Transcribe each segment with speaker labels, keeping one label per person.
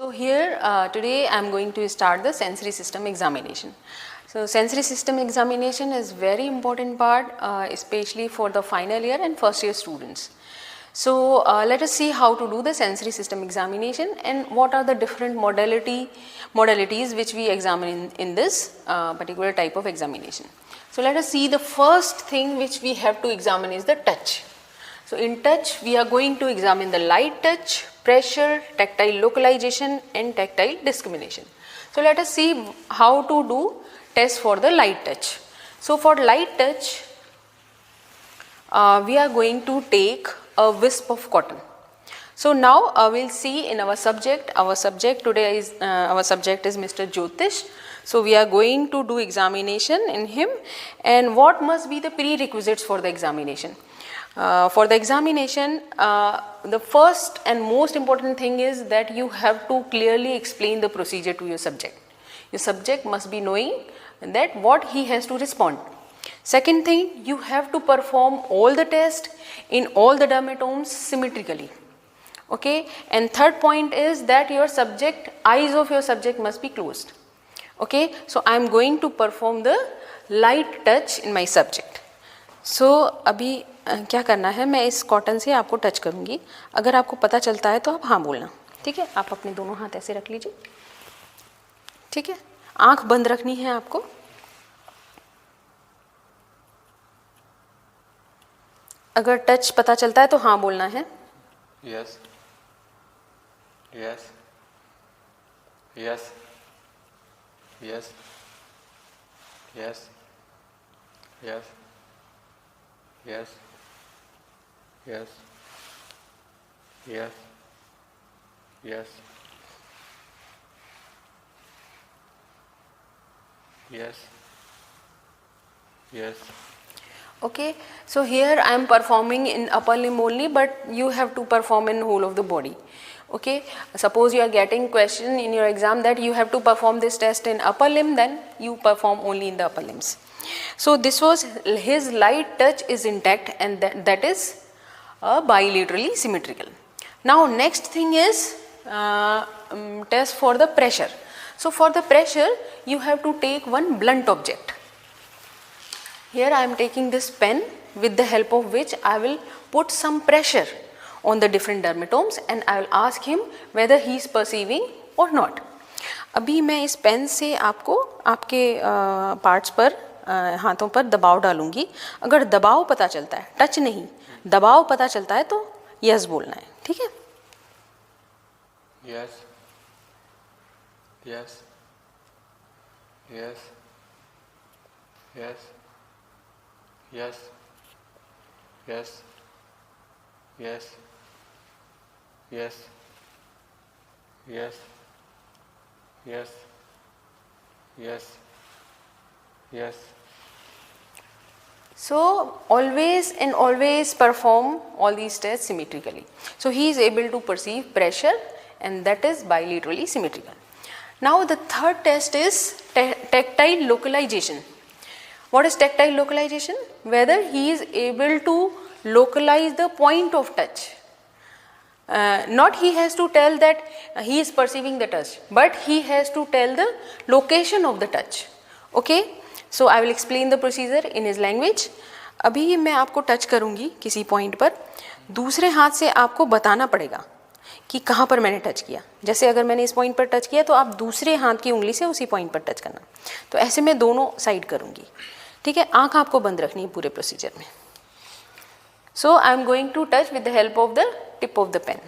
Speaker 1: So here today I am going to start the sensory system examination. So sensory system examination is very important part especially for the final year and first year students. So let us see how to do the sensory system examination and what are the different modalities which we examine in this particular type of examination. So let us see, the first thing which we have to examine is the touch. So in touch we are going to examine the light touch, pressure, tactile localization and tactile discrimination. So let us see how to do test for the light touch. So for light touch we are going to take a wisp of cotton. So now we will see in our subject today is our subject is Mr. Jyotish. So we are going to do examination in him, and what must be the prerequisites for the examination. For the examination, the first and most important thing is that you have to clearly explain the procedure to your subject. Your subject must be knowing that what he has to respond. Second thing, you have to perform all the tests in all the dermatomes symmetrically. Okay, and third point is that your subject, eyes of your subject must be closed. Okay, so I am going to perform the light touch in my subject. So अभी क्या करना है, मैं इस cotton से आपको touch करूँगी. अगर आपको पता चलता है तो आप हाँ बोलना. ठीक है, आप अपने दोनों हाथ ऐसे रख लीजिए. ठीक है, आँख बंद रखनी है आपको. अगर टच पता चलता है तो हाँ बोलना है.
Speaker 2: Yes. Yes. Yes. Yes. Yes. Yes. Yes. Yes. Yes. Yes. Yes. Yes.
Speaker 1: Okay, so here I am performing in upper limb only, but you have to perform in whole of the body. Okay, suppose you are getting question in your exam that you have to perform this test in upper limb, then you perform only in the upper limbs. So this was his light touch is intact, and that is bilaterally symmetrical. Now next thing is test for the pressure. So for the pressure you have to take one blunt object. Here I am taking this pen, with the help of which I will put some pressure on the different dermatomes and I will ask him whether he is perceiving or not. अभी मैं इस pen से आपको आपके parts पर हाथों पर दबाव डालूंगी. अगर दबाव पता चलता है, टच नहीं, दबाव पता चलता है तो यस बोलना है. ठीक है.
Speaker 2: Yes. Yes. Yes. Yes. Yes. Yes. Yes. Yes. Yes. Yes. Yes. Yes.
Speaker 1: So always perform all these tests symmetrically. So he is able to perceive pressure, and that is bilaterally symmetrical. Now the third test is tactile localization. What is tactile localization? Whether he is able to localize the point of touch. Not he has to tell that he is perceiving the touch, but he has to tell the location of the touch. Okay, so I will explain the procedure in his language. अभी मैं आपको touch करूँगी किसी point पर, दूसरे हाथ से आपको बताना पड़ेगा कि कहाँ पर मैंने टच किया. जैसे अगर मैंने इस पॉइंट पर टच किया तो आप दूसरे हाथ की उंगली से उसी पॉइंट पर टच करना. तो ऐसे मैं दोनों साइड करूँगी. ठीक है, आँख आपको बंद रखनी है पूरे प्रोसीजर में. So I am going to touch with the help of the tip of the pen.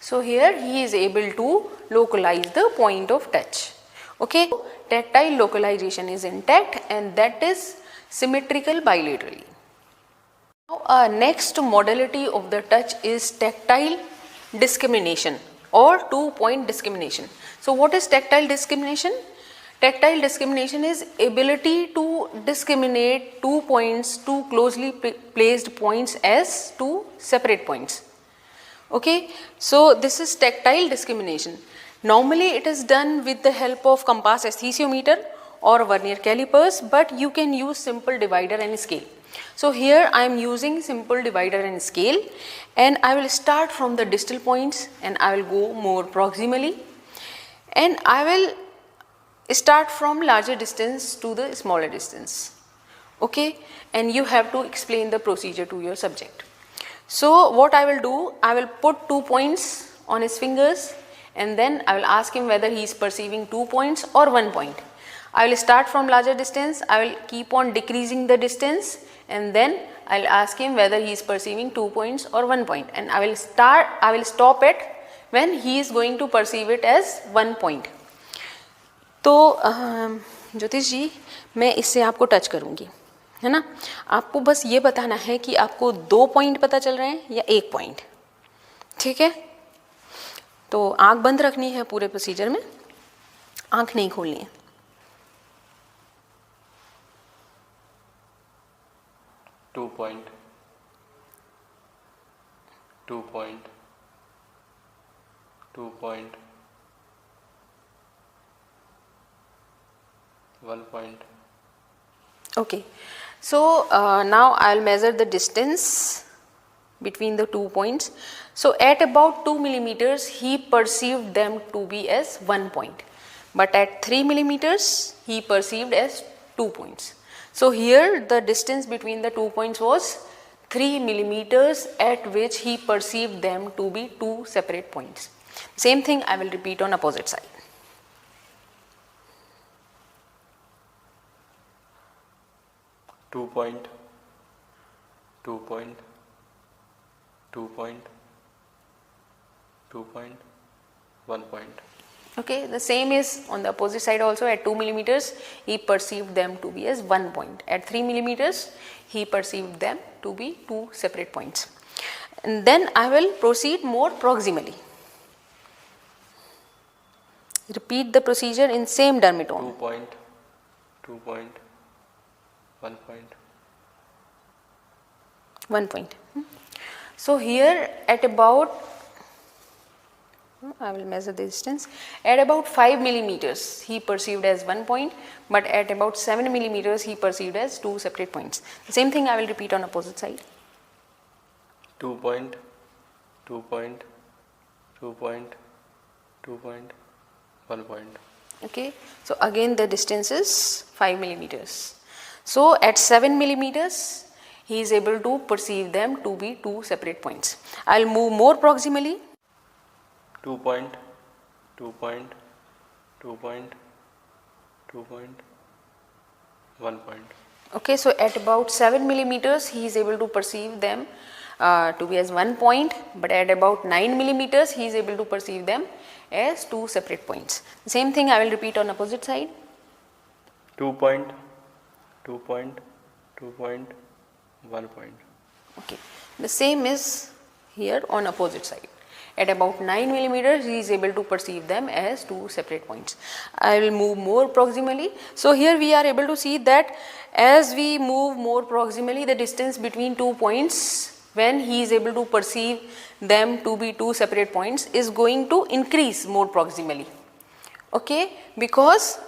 Speaker 1: So here he is able to localize the point of touch. Okay, tactile localization is intact, and that is symmetrical bilaterally. Now next modality of the touch is tactile discrimination or 2-point discrimination. So what is tactile discrimination? Tactile discrimination is ability to discriminate 2 points, 2 closely placed points as 2 separate points. Okay, so this is tactile discrimination. Normally it is done with the help of compass aesthesiometer or vernier calipers, but you can use simple divider and scale. So here I am using simple divider and scale, and I will start from the distal points and I will go more proximally, and I will start from larger distance to the smaller distance. Okay, and you have to explain the procedure to your subject. So what I will do, I will put 2 points on his fingers, and then I will ask him whether he is perceiving 2 points or 1 point. I will start from larger distance, I will keep on decreasing the distance, and then I will ask him whether he is perceiving 2 points or 1 point, and I will stop it when he is going to perceive it as 1 point. तो ज्योतिष जी, मैं इससे आपको touch करूँगी, है ना. आपको बस ये बताना है कि आपको 2 पॉइंट पता चल रहे हैं या 1 पॉइंट. ठीक है, तो आंख बंद रखनी है पूरे प्रोसीजर में, आंख नहीं खोलनी है.
Speaker 2: Two point 1 point.
Speaker 1: Okay, so now I'll measure the distance between the 2 points. So at about 2 millimeters he perceived them to be as 1 point, but at 3 millimeters he perceived as 2 points. So here the distance between the 2 points was 3 millimeters, at which he perceived them to be 2 separate points. Same thing I will repeat on opposite side.
Speaker 2: Two point, 2 point, 1 point.
Speaker 1: Okay, the same is on the opposite side also. At 2 millimeters he perceived them to be as 1 point. At 3 millimeters he perceived them to be 2 separate points. And then I will proceed more proximally. Repeat the procedure in same dermitome.
Speaker 2: 2 point, 1 point.
Speaker 1: 1 point. So here at about, I will measure the distance, at about 5 millimeters he perceived as 1 point, but at about 7 millimeters he perceived as 2 separate points. The same thing I will repeat on opposite side.
Speaker 2: 2 point, 1 point.
Speaker 1: Okay, so again the distance is 5 millimeters. So at 7 millimeters he is able to perceive them to be 2 separate points. I will move more proximally.
Speaker 2: 2 point, 1 point.
Speaker 1: Okay, so at about 7 millimeters he is able to perceive them to be as 1 point, but at about 9 millimeters he is able to perceive them as 2 separate points. The same thing I will repeat on opposite side.
Speaker 2: 2 point, 1 point.
Speaker 1: Okay, the same is here on opposite side. At about 9 millimeters he is able to perceive them as 2 separate points. I will move more proximally. So here we are able to see that as we move more proximally, the distance between 2 points, when he is able to perceive them to be 2 separate points, is going to increase more proximally. Okay, because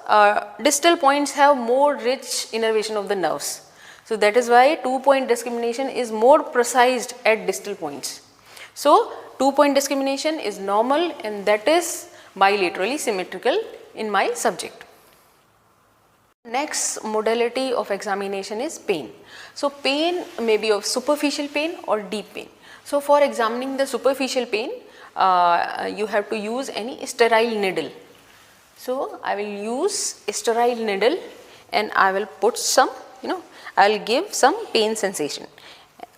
Speaker 1: distal points have more rich innervation of the nerves. So that is why 2-point discrimination is more precise at distal points. So 2-point discrimination is normal, and that is bilaterally symmetrical in my subject. Next modality of examination is pain. So pain may be of superficial pain or deep pain. So for examining the superficial pain, you have to use any sterile needle. So I will use a sterile needle, and I will put some, I will give some pain sensation.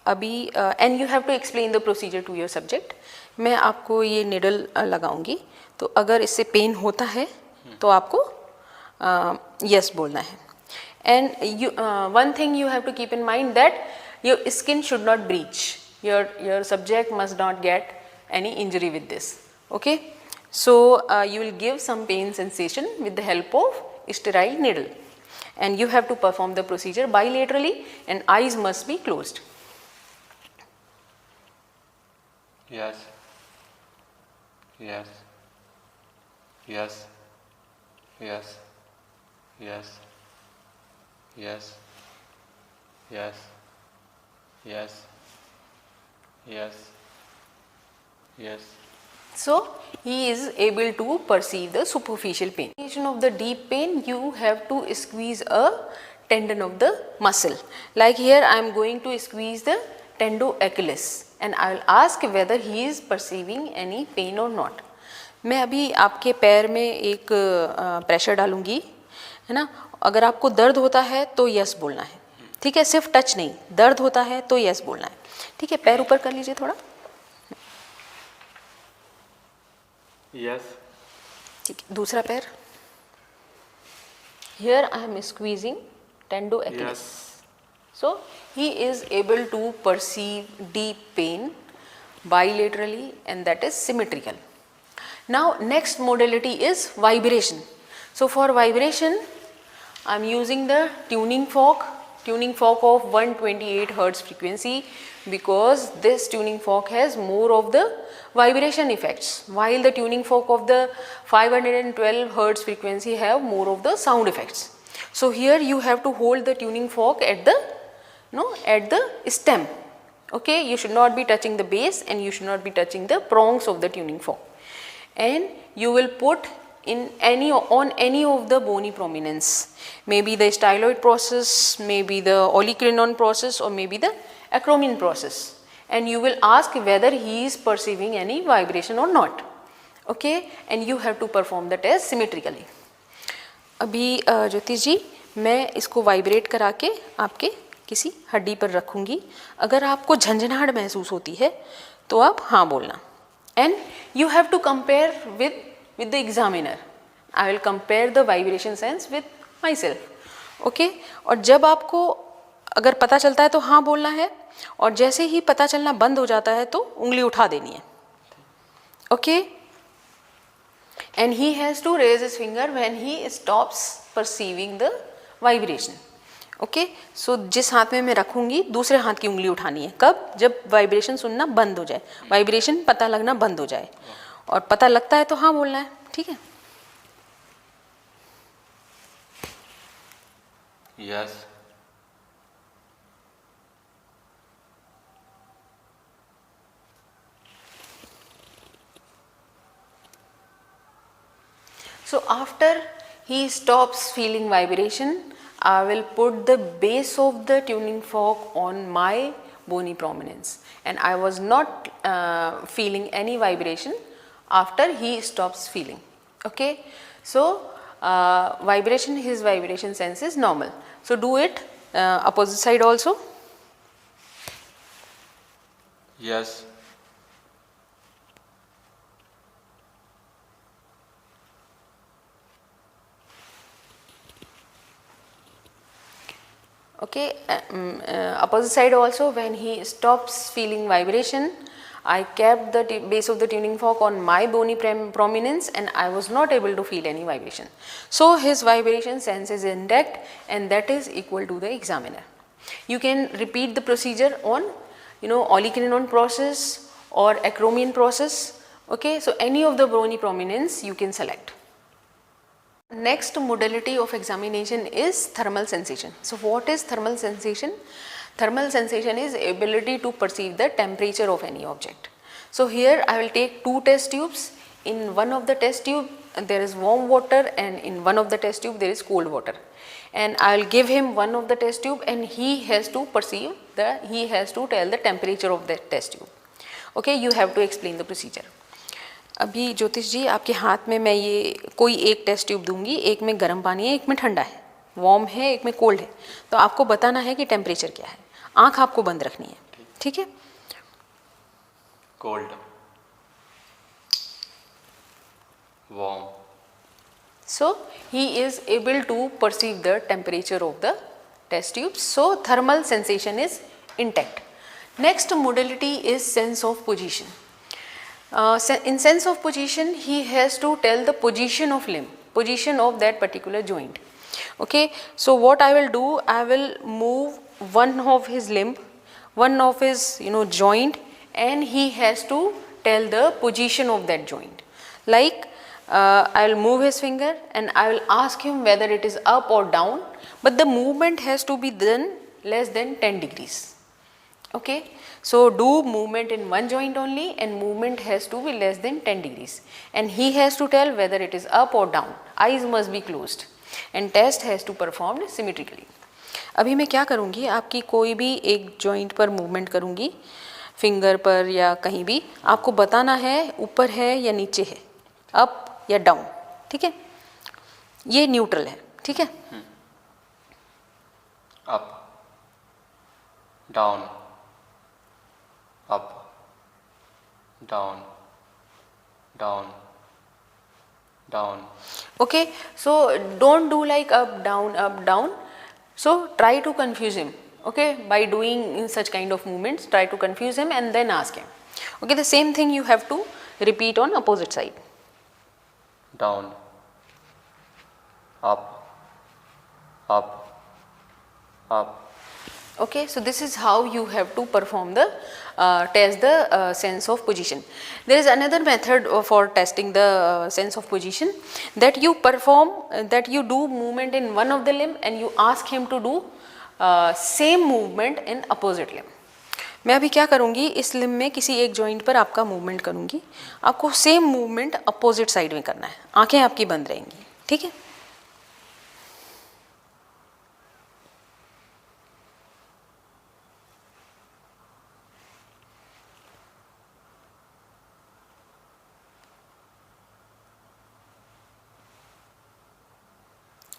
Speaker 1: अभी and you have to explain the procedure to your subject. मैं आपको ये needle लगाऊंगी, तो अगर इससे pain होता है तो आपको yes बोलना है. And you, one thing you have to keep in mind that your skin should not breach. Your subject must not get any injury with this. Okay. So you will give some pain sensation with the help of sterile needle, and you have to perform the procedure bilaterally and eyes must be closed.
Speaker 2: Yes. Yes. Yes. Yes. Yes. Yes. Yes. Yes. Yes. Yes.
Speaker 1: So he is able to perceive the superficial pain. In case of the deep pain, you have to squeeze a tendon of the muscle. Like here I am going to squeeze the tendo Achilles and I will ask whether he is perceiving any pain or not. मैं अभी आपके पैर में एक pressure डालूंगी, है ना. अगर आपको दर्द होता है तो यस बोलना है, ठीक है. सिर्फ टच नहीं, दर्द होता है तो यस बोलना है, ठीक है. पैर ऊपर कर लीजिए थोड़ा.
Speaker 2: Yes.
Speaker 1: ठीक है. दूसरा पैर. Here I am squeezing tendo Achilles.
Speaker 2: Yes.
Speaker 1: So he is able to perceive deep pain bilaterally and that is symmetrical. Now next modality is vibration. So for vibration I am using the tuning fork of 128 Hertz frequency, because this tuning fork has more of the vibration effects, while the tuning fork of the 512 Hertz frequency have more of the sound effects. So here you have to hold the tuning fork at the stem. Okay, you should not be touching the base and you should not be touching the prongs of the tuning fork, and you will put on any of the bony prominence, maybe the styloid process, maybe the olecranon process, or maybe the acromion process, and you will ask whether he is perceiving any vibration or not. Okay, and you have to perform the test symmetrically. अभी ज्योतिष जी मैं इसको vibrate करा के आपके किसी हड्डी पर रखूँगी. अगर आपको झंझनाहट महसूस होती है तो आप हाँ बोलना. And you have to compare with the examiner. I will compare the vibration sense with myself. Okay? और जब आपको अगर पता चलता है तो हाँ बोलना है, और जैसे ही पता चलना बंद हो जाता है तो उंगली उठा देनी है. Okay? And he has to raise his finger when he stops perceiving the vibration. Okay. So जिस हाथ में मैं रखूँगी दूसरे हाथ की उंगली उठानी है. कब? जब वाइब्रेशन सुनना बंद हो जाए, वाइब्रेशन पता लगना बंद हो जाए, और पता लगता है तो हाँ बोलना है. ठीक है.
Speaker 2: Yes.
Speaker 1: So after he stops feeling vibration, I will put the base of the tuning fork on my bony prominence, and I was not feeling any vibration after he stops feeling. Okay. So his vibration sense is normal. So do it opposite side also.
Speaker 2: Yes.
Speaker 1: Okay, opposite side also, when he stops feeling vibration, I kept the base of the tuning fork on my bony prominence and I was not able to feel any vibration. So his vibration sense is intact and that is equal to the examiner. You can repeat the procedure on olecranon process or acromion process. Okay, so any of the bony prominence you can select. Next modality of examination is thermal sensation. So what is thermal sensation? Thermal sensation is ability to perceive the temperature of any object. So here I will take two test tubes. In one of the test tube there is warm water and in one of the test tube there is cold water. And I will give him one of the test tube and he has to tell the temperature of that test tube. Okay, you have to explain the procedure. अभी ज्योतिष जी आपके हाथ में मैं ये कोई एक test tube दूंगी, एक में गर्म पानी है, एक में ठंडा है, वार्म है, एक में कोल्ड है, तो आपको बताना है कि टेम्परेचर क्या है. आंख आपको बंद रखनी है. ठीक है.
Speaker 2: Cold, warm.
Speaker 1: So he is able to perceive the temperature of the test tubes. So thermal sensation is intact. Next modality is sense of position. In sense of position, he has to tell the position of limb, position of that particular joint. Okay, so what I will do, I will move one of his limb, one of his joint, and he has to tell the position of that joint. Like I will move his finger and I will ask him whether it is up or down, but the movement has to be done less than 10 degrees. Okay, so do movement in one joint only and movement has to be less than 10 degrees, and he has to tell whether it is up or down. Eyes must be closed and test has to performed symmetrically. अभी मैं क्या करूँगी, आपकी कोई भी एक joint पर movement करूँगी, फिंगर पर या कहीं भी, आपको बताना है ऊपर है या नीचे है, अप या डाउन. ठीक है, ये न्यूट्रल है. ठीक है,
Speaker 2: up, down, up, down, down, down.
Speaker 1: Okay, so don't do like up down. So try to confuse him. Okay, by doing such kind of movements, try to confuse him and then ask him. Okay, the same thing you have to repeat on opposite side.
Speaker 2: Down, up, up, up.
Speaker 1: Okay, so this is how you have to perform the test the sense of position. There is another method for testing the sense of position, that you perform that you do movement in one of the limb and you ask him to do same movement in opposite limb. मैं अभी क्या करूँगी, इस limb में किसी एक joint पर आपका मूवमेंट करूँगी, आपको सेम मूवमेंट अपोजिट साइड में करना है, आंखें आपकी बंद रहेंगी. ठीक है,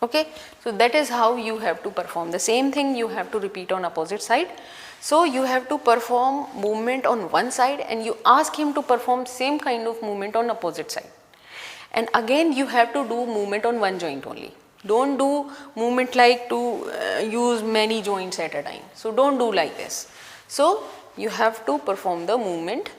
Speaker 1: okay, so that is how you have to perform the same thing. You have to repeat on opposite side. So you have to perform movement on one side and you ask him to perform same kind of movement on opposite side, and again you have to do movement on one joint only. Don't do movement like to use many joints at a time. So don't do like this. So you have to perform the movement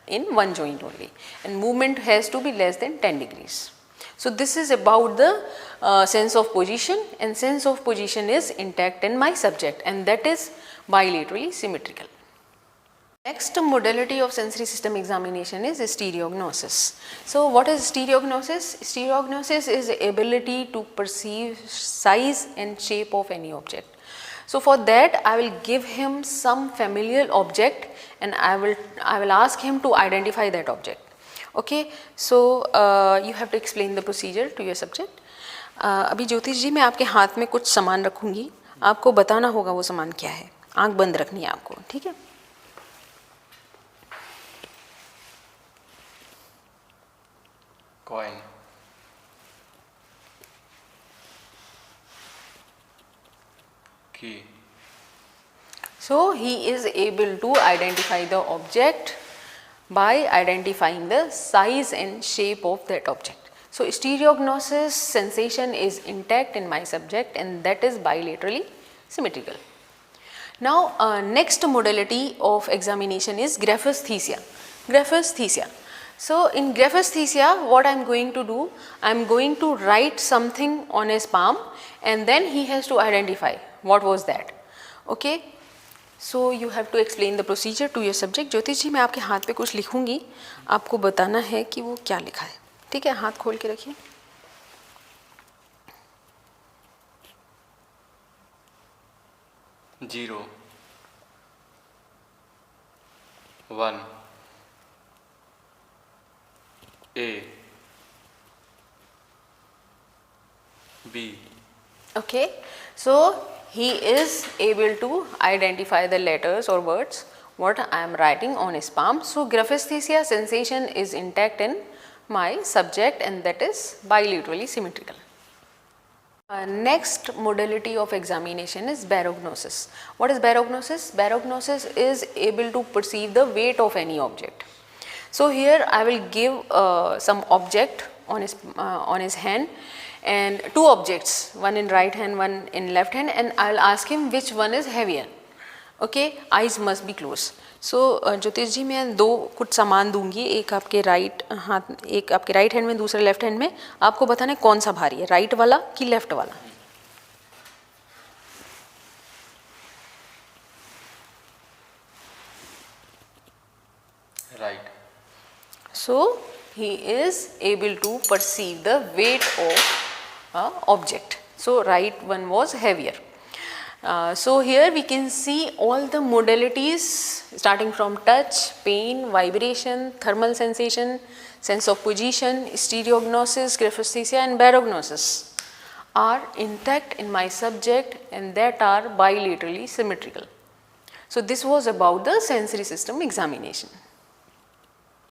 Speaker 1: in one joint only, and movement has to be less than 10 degrees. So this is about the sense of position, and sense of position is intact in my subject, and that is bilaterally symmetrical. Next modality of sensory system examination is stereognosis. So what is stereognosis? Stereognosis is the ability to perceive size and shape of any object. So for that I will give him some familiar object and I will ask him to identify that object. Okay, so you have to explain the procedure to your subject. अभी ज्योतिष जी, मैं आपके हाथ में कुछ सामान रखूँगी, आपको बताना होगा वो सामान क्या है, आंख बंद रखनी है आपको. ठीक है,
Speaker 2: Coin, key.
Speaker 1: so he is able to identify the object by identifying the size and shape of that object. So stereognosis sensation is intact in my subject, and that is bilaterally symmetrical. Now next modality of examination is graphesthesia. Graphesthesia. So in graphesthesia, what I am going to do, I am going to write something on his palm and then he has to identify what was that. Okay, so you have to explain the procedure to your subject. ज्योतिष जी, मैं आपके हाथ पे कुछ लिखूंगी, आपको बताना है कि वो क्या लिखा है. ठीक है, हाथ खोल के रखिए.
Speaker 2: Zero, 1, A, B.
Speaker 1: Okay, so he is able to identify the letters or words what I am writing on his palm. So graphesthesia sensation is intact in my subject, and that is bilaterally symmetrical. Next modality of examination is barognosis. What is barognosis? Barognosis is able to perceive the weight of any object. So here I will give some object on his hand, and two objects, one in right hand, one in left hand, and I will ask him which one is heavier. Okay, eyes must be closed. सो ज्योतिष जी, मैं दो कुछ सामान दूंगी, एक आपके right हाथ, एक आपके राइट हैंड में, दूसरा लेफ्ट हैंड में. आपको बताना है कौन सा भारी है, राइट वाला कि लेफ्ट वाला.
Speaker 2: Right.
Speaker 1: So he is able to perceive the weight of object. So right one was heavier. So here we can see all the modalities starting from touch, pain, vibration, thermal sensation, sense of position, stereognosis, graphesthesia and barognosis are intact in my subject and that are bilaterally symmetrical. So this was about the sensory system examination.